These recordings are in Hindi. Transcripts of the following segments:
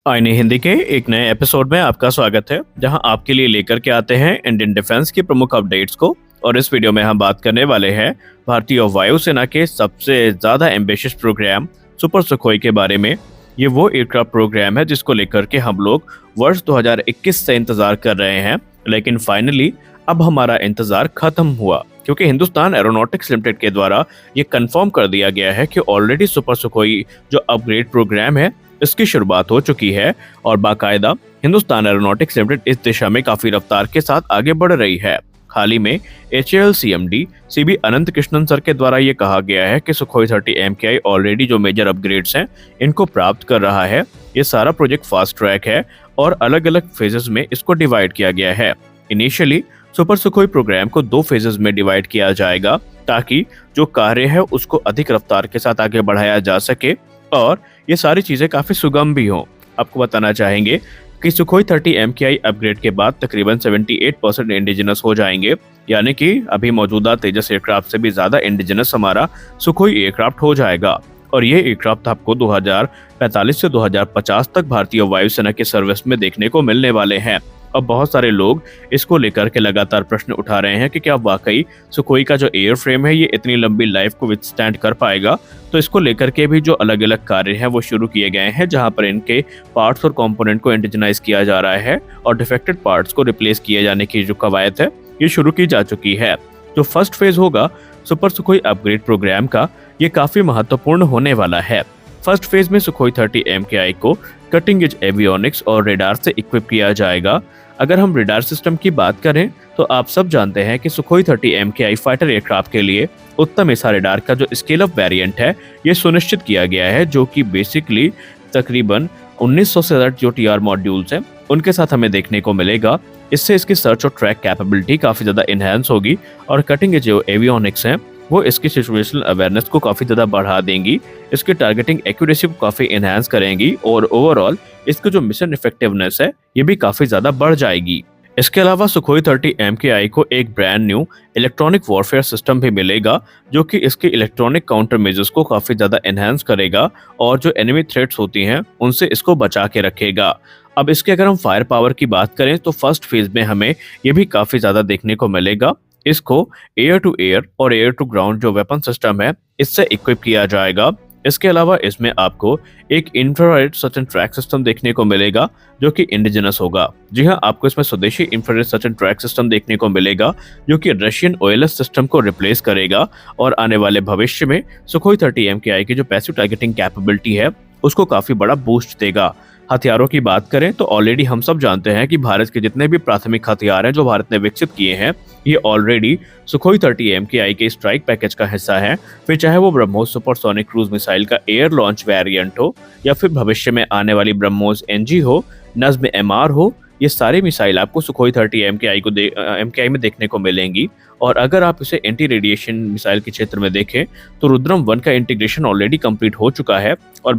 आईने हिंदी के एक नए एपिसोड में आपका स्वागत है, जहां आपके लिए लेकर के आते हैं इंडियन डिफेंस की प्रमुख अपडेट्स को। और इस वीडियो में हम बात करने वाले हैं भारतीय वायुसेना के सबसे ज्यादा एम्बिशियस प्रोग्राम सुपर सुखोई के बारे में। ये वो एयरक्राफ्ट प्रोग्राम है जिसको लेकर के हम लोग वर्ष 2021 से इंतजार कर रहे हैं, लेकिन फाइनली अब हमारा इंतजार खत्म हुआ, क्योंकि हिंदुस्तान एरोनॉटिक्स लिमिटेड के द्वारा ये कंफर्म कर दिया गया है कि ऑलरेडी सुपर सुखोई जो अपग्रेड प्रोग्राम है इसकी शुरुआत हो चुकी है और बाकायदा हिंदुस्तान एरोनॉटिक्स लिमिटेड इस दिशा में काफी रफ्तार के साथ आगे बढ़ रही है। हाल ही में HAL CMD CB अनंत कृष्णन सर के द्वारा ये कहा गया है कि सुखोई 30 MKI ऑलरेडी जो मेजर अपग्रेड्स हैं इनको प्राप्त कर रहा है। ये सारा प्रोजेक्ट फास्ट ट्रैक है और अलग अलग फेजेस में इसको डिवाइड किया गया है। इनिशियली सुपर सुखोई प्रोग्राम को 2 फेजेस में डिवाइड किया जाएगा ताकि जो कार्य है उसको अधिक रफ्तार के साथ आगे बढ़ाया जा सके और ये सारी चीजें काफी सुगम भी हों। आपको बताना चाहेंगे कि सुखोई 30 MKI अपग्रेड के बाद तकरीबन 78% इंडिजिनस हो जाएंगे, यानी कि अभी मौजूदा तेजस एयरक्राफ्ट से भी ज्यादा इंडिजिनस हमारा सुखोई एयरक्राफ्ट हो जाएगा। और ये एयरक्राफ्ट आपको 2045 से 2050 तक भारतीय वायुसेना के सर्विस में देखने को मिलने वाले हैं। अब बहुत सारे लोग इसको लेकर के लगातार प्रश्न उठा रहे हैं कि क्या वाकई सुखोई का जो एयर फ्रेम है ये इतनी लंबी लाइफ को विथस्टैंड कर पाएगा। तो इसको लेकर के भी जो अलग अलग कार्य हैं वो शुरू किए गए हैं, जहां पर इनके पार्ट्स और कंपोनेंट को इंडिजिनाइज किया जा रहा है और डिफेक्टेड पार्ट्स को रिप्लेस किए जाने की जो कवायद है ये शुरू की जा चुकी है। जो फर्स्ट फेज होगा सुपर सुखोई अपग्रेड प्रोग्राम का, ये काफी महत्वपूर्ण होने वाला है। फर्स्ट फेज में सुखोई 30 MKI को कटिंग एज एवियोनिक्स और रेडार से इक्विप किया जाएगा। अगर हम रेडार सिस्टम की बात करें तो आप सब जानते हैं कि सुखोई 30 MKI फाइटर एयरक्राफ्ट के लिए उत्तम एसा रेडार का जो स्केल अप वेरिएंट है ये सुनिश्चित किया गया है, जो कि बेसिकली तकरीबन 1900 से अधिक जो TR मॉड्यूल्स हैं उनके साथ हमें देखने को मिलेगा। इससे इसकी सर्च और ट्रैक कैपेबिलिटी काफी ज्यादा इनहेंस होगी और कटिंग एज जो एवियोनिक्स हैं वो इसकी सिचुएशनल अवेयरनेस को काफी ज्यादा बढ़ा देंगी, इसकी टारगेटिंग एक्यूरेसी को काफी एनहांस करेंगी और ओवरऑल इसकी जो मिशन इफेक्टिवनेस है ये भी काफी ज्यादा बढ़ जाएगी। इसके अलावा सुखोई 30 MKI को एक brand new electronic warfare system भी मिलेगा, जो कि इसके इलेक्ट्रॉनिक काउंटर मेजर्स को काफी ज्यादा एनहांस करेगा और जो एनिमी थ्रेट्स होती हैं उनसे इसको बचा के रखेगा। अब इसके अगर हम फायर पावर की बात करें तो फर्स्ट फेज में हमें ये भी काफी ज्यादा देखने को मिलेगा। इसको एयर टू एयर और एयर टू ग्राउंड जो वेपन सिस्टम है इससे इक्विप किया जाएगा। इसके अलावा इसमें आपको एक infrared search and track system देखने को मिलेगा जो कि इंडिजिनस होगा। जी हाँ, आपको इसमें स्वदेशी infrared search and track system देखने को मिलेगा जो कि रशियन OLS सिस्टम को रिप्लेस करेगा और आने वाले भविष्य में सुखोई 30 MKI की जो पैसिव टारगेटिंग कैपेबिलिटी है उसको काफी बड़ा बूस्ट देगा। हथियारों की बात करें तो ऑलरेडी हम सब जानते हैं कि भारत के जितने भी प्राथमिक हथियार हैं जो भारत ने विकसित किए हैं ये ऑलरेडी सुखोई 30 MKI के स्ट्राइक पैकेज का हिस्सा है। फिर चाहे वो ब्रह्मोस सुपरसोनिक क्रूज मिसाइल का एयर लॉन्च वेरिएंट हो या फिर भविष्य में आने वाली ब्रह्मोस NG हो, नज्म MR हो, ये सारी मिसाइल आपको सुखोई 30 MKI में देखने को मिलेंगी। और अगर आप इसे एंटी रेडिएशन मिसाइल के क्षेत्र में देखें तो रुद्रम 1 का इंटीग्रेशन ऑलरेडी कंप्लीट हो चुका है और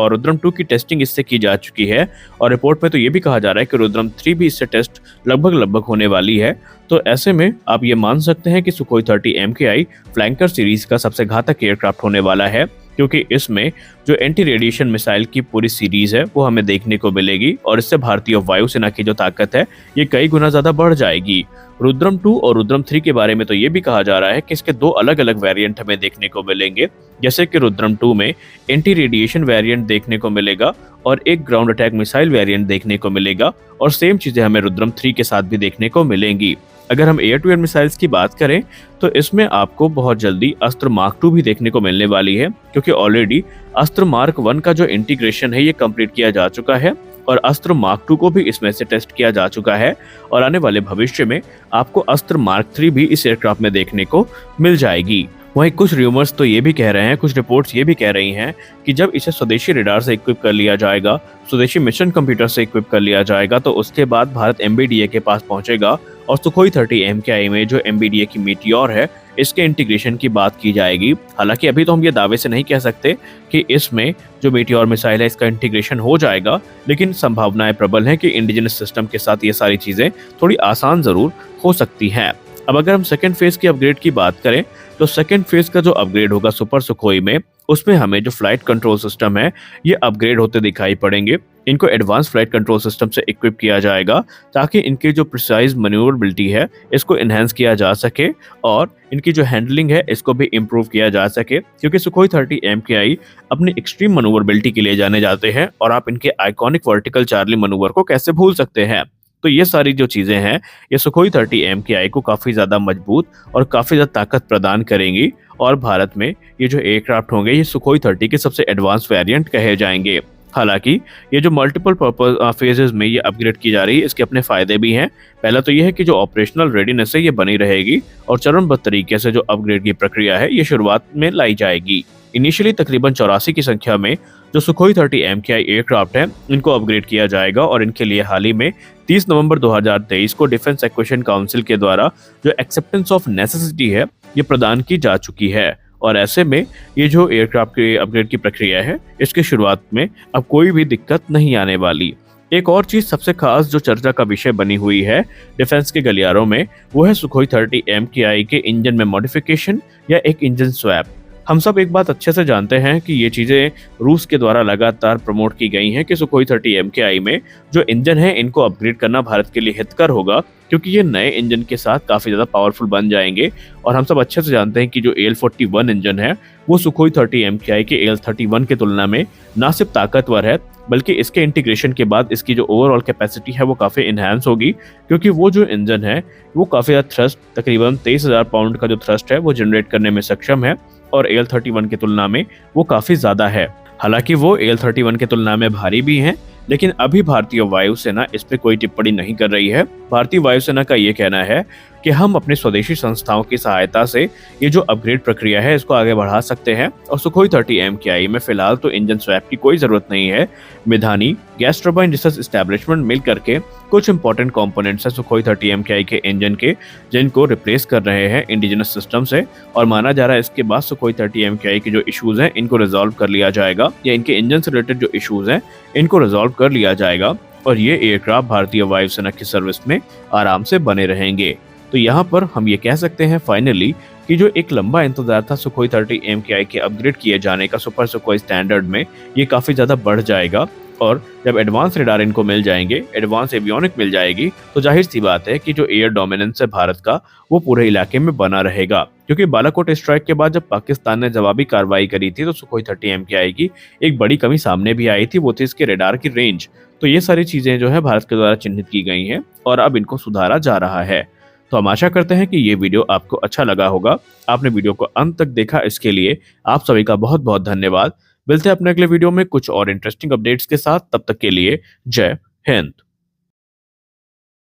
रुद्रम 2 की टेस्टिंग इससे की जा चुकी है और रिपोर्ट में तो ये भी कहा जा रहा है कि रुद्रम 3 भी इससे टेस्ट लगभग होने वाली है। तो ऐसे में आप ये मान सकते हैं कि सुखोई 30 MKI फ्लैंकर सीरीज का सबसे घातक एयरक्राफ्ट होने वाला है, क्योंकि इसमें जो एंटी रेडिएशन मिसाइल की पूरी सीरीज है वो हमें देखने को मिलेगी और इससे भारतीय वायुसेना की जो ताकत है ये कई गुना ज्यादा बढ़ जाएगी। रुद्रम 2 और रुद्रम 3 के बारे में तो ये भी कहा जा रहा है कि इसके 2 अलग अलग वेरिएंट हमें देखने को मिलेंगे, जैसे कि रुद्रम 2 में एंटी रेडिएशन वेरिएंट देखने को मिलेगा और एक ग्राउंड अटैक मिसाइल वेरिएंट देखने को मिलेगा और सेम चीजें हमें रुद्रम 3 के साथ भी देखने को मिलेंगी। अगर हम एयर टू एयर मिसाइल्स की बात करें तो इसमें आपको बहुत जल्दी अस्त्र मार्क 2 भी देखने को मिलने वाली है, क्योंकि ऑलरेडी अस्त्र मार्क 1 का जो इंटीग्रेशन है ये कंप्लीट किया जा चुका है और अस्त्र मार्क 2 को भी इसमें से टेस्ट किया जा चुका है और आने वाले भविष्य में आपको अस्त्र मार्क 3 भी इस एयरक्राफ्ट में देखने को मिल जाएगी। वहीं कुछ र्यूमर्स तो ये भी कह रहे हैं, कुछ रिपोर्ट्स ये भी कह रही हैं कि जब इसे स्वदेशी रेडार से इक्विप कर लिया जाएगा, स्वदेशी मिशन कंप्यूटर से इक्विप कर लिया जाएगा, तो उसके बाद भारत MBDA के पास पहुंचेगा और सुखोई 30 MKI में जो MBDA की मीटियोर है इसके इंटीग्रेशन की बात की जाएगी। हालांकि अभी तो हम ये दावे से नहीं कह सकते कि इसमें जो मीटियोर मिसाइल है इसका इंटीग्रेशन हो जाएगा, लेकिन संभावनाएं प्रबल हैं कि इंडिजिनस सिस्टम के साथ ये सारी चीजें थोड़ी आसान जरूर हो सकती हैं। अब अगर हम सेकंड फेज की अपग्रेड की बात करें तो सेकंड फेज का जो अपग्रेड होगा सुपर सुखोई में, उसमें हमें जो फ्लाइट कंट्रोल सिस्टम है ये अपग्रेड होते दिखाई पड़ेंगे। इनको एडवांस फ्लाइट कंट्रोल सिस्टम से इक्विप किया जाएगा ताकि इनकी जो प्रिसाइज मैन्यूवरेबिलिटी है इसको इन्हेंस किया जा सके और इनकी जो हैंडलिंग है इसको भी इम्प्रूव किया जा सके, क्योंकि सुखोई 30 MKI अपनी एक्सट्रीम मैन्यूवरेबिलिटी के लिए जाने जाते हैं और आप इनके आइकॉनिक वर्टिकल चार्ली मैन्यूवर को कैसे भूल सकते हैं। तो ये सारी जो चीजें हैं ये सुखोई 30 MKI को काफी ज्यादा मजबूत और काफी ज्यादा ताकत प्रदान करेंगी और भारत में ये जो एयरक्राफ्ट होंगे ये सुखोई 30 के सबसे एडवांस वेरिएंट कहे जाएंगे। हालांकि ये जो मल्टीपल पर्पस फेजेस में ये अपग्रेड की जा रही है इसके अपने फायदे भी हैं। पहला तो ये है कि जो ऑपरेशनल रेडीनेस है ये बनी रहेगी और चरणबद्ध तरीके से जो अपग्रेड की प्रक्रिया है ये शुरुआत में लाई जाएगी। इनिशियली तकरीबन 84 की संख्या में जो सुखोई 30 MKI एयरक्राफ्ट है इनको अपग्रेड किया जाएगा और इनके लिए हाल ही में 30 नवंबर 2023 को डिफेंस एक्विजिशन काउंसिल के द्वारा जो एक्सेप्टेंस ऑफ नेसेसिटी है ये प्रदान की जा चुकी है। और ऐसे में ये जो एयरक्राफ्ट के अपग्रेड की प्रक्रिया है इसके शुरुआत में अब कोई भी दिक्कत नहीं आने वाली। एक और चीज सबसे खास जो चर्चा का विषय बनी हुई है डिफेंस के गलियारों में वो है सुखोई 30 MKI के इंजन में मॉडिफिकेशन या एक इंजन स्वैप। हम सब एक बात अच्छे से जानते हैं कि ये चीज़ें रूस के द्वारा लगातार प्रमोट की गई हैं कि सुखोई 30 MKI में जो इंजन है इनको अपग्रेड करना भारत के लिए हितकर होगा, क्योंकि ये नए इंजन के साथ काफ़ी ज़्यादा पावरफुल बन जाएंगे। और हम सब अच्छे से जानते हैं कि जो AL-41 इंजन है वो सुखोई 30 MKI के AL-31 की तुलना में ना सिर्फ ताकतवर है बल्कि इसके इंटीग्रेशन के बाद इसकी जो ओवरऑल कैपेसिटी है वो काफ़ी इन्हांस होगी, क्योंकि वो जो इंजन है वो काफ़ी ज़्यादा थ्रस्ट तकरीबन 23,000 पाउंड का जो थ्रस्ट है वो जनरेट करने में सक्षम है और AL-31 की तुलना में वो काफी ज्यादा है। हालांकि वो AL-31 की तुलना में भारी भी हैं, लेकिन अभी भारतीय वायुसेना इस पे कोई टिप्पणी नहीं कर रही है। भारतीय वायुसेना का ये कहना है कि हम अपनी स्वदेशी संस्थाओं की सहायता से ये जो अपग्रेड प्रक्रिया है इसको आगे बढ़ा सकते हैं और सुखोई 30 MKI में फिलहाल तो इंजन स्वैप की कोई जरूरत नहीं है। Midhani gas turbine research establishment मिल करके कुछ इंपॉर्टेंट कंपोनेंट्स है सुखोई 30 MKI के इंजन के जिनको रिप्लेस कर रहे हैं इंडिजिनस सिस्टम से, और माना जा रहा है इसके बाद सुखोई 30 MKI के जो इश्यूज हैं इनको रिजॉल्व कर लिया जाएगा या इनके इंजन से रिलेटेड जो इश्यूज हैं इनको रिजॉल्व कर लिया जाएगा और ये एयरक्राफ्ट भारतीय वायुसेना की सर्विस में आराम से बने रहेंगे। तो यहाँ पर हम ये कह सकते हैं फाइनली कि जो एक लंबा इंतजार था सुखोई 30 MKI के अपग्रेड किए जाने का सुपर सुखोई स्टैंडर्ड में, ये काफी ज्यादा बढ़ जाएगा। और जब एडवांस रेडार इनको मिल जाएंगे, एडवांस एवियोनिक मिल जाएगी, तो जाहिर सी बात है कि जो एयर डोमिनेंस है भारत का वो पूरे इलाके में बना रहेगा। क्योंकि बालाकोट स्ट्राइक के बाद जब पाकिस्तान ने जवाबी कार्रवाई करी थी तो सुखोई 30 MKI की एक बड़ी कमी सामने भी आई थी, वो थी इसके रेडार की रेंज। तो ये सारी चीजें जो है भारत के द्वारा चिन्हित की गई हैं और अब इनको सुधारा जा रहा है। तो हम आशा करते हैं कि ये वीडियो आपको अच्छा लगा होगा। आपने वीडियो को अंत तक देखा, इसके लिए आप सभी का बहुत बहुत धन्यवाद। मिलते हैं अपने अगले वीडियो में कुछ और इंटरेस्टिंग अपडेट्स के साथ। तब तक के लिए जय हिंद।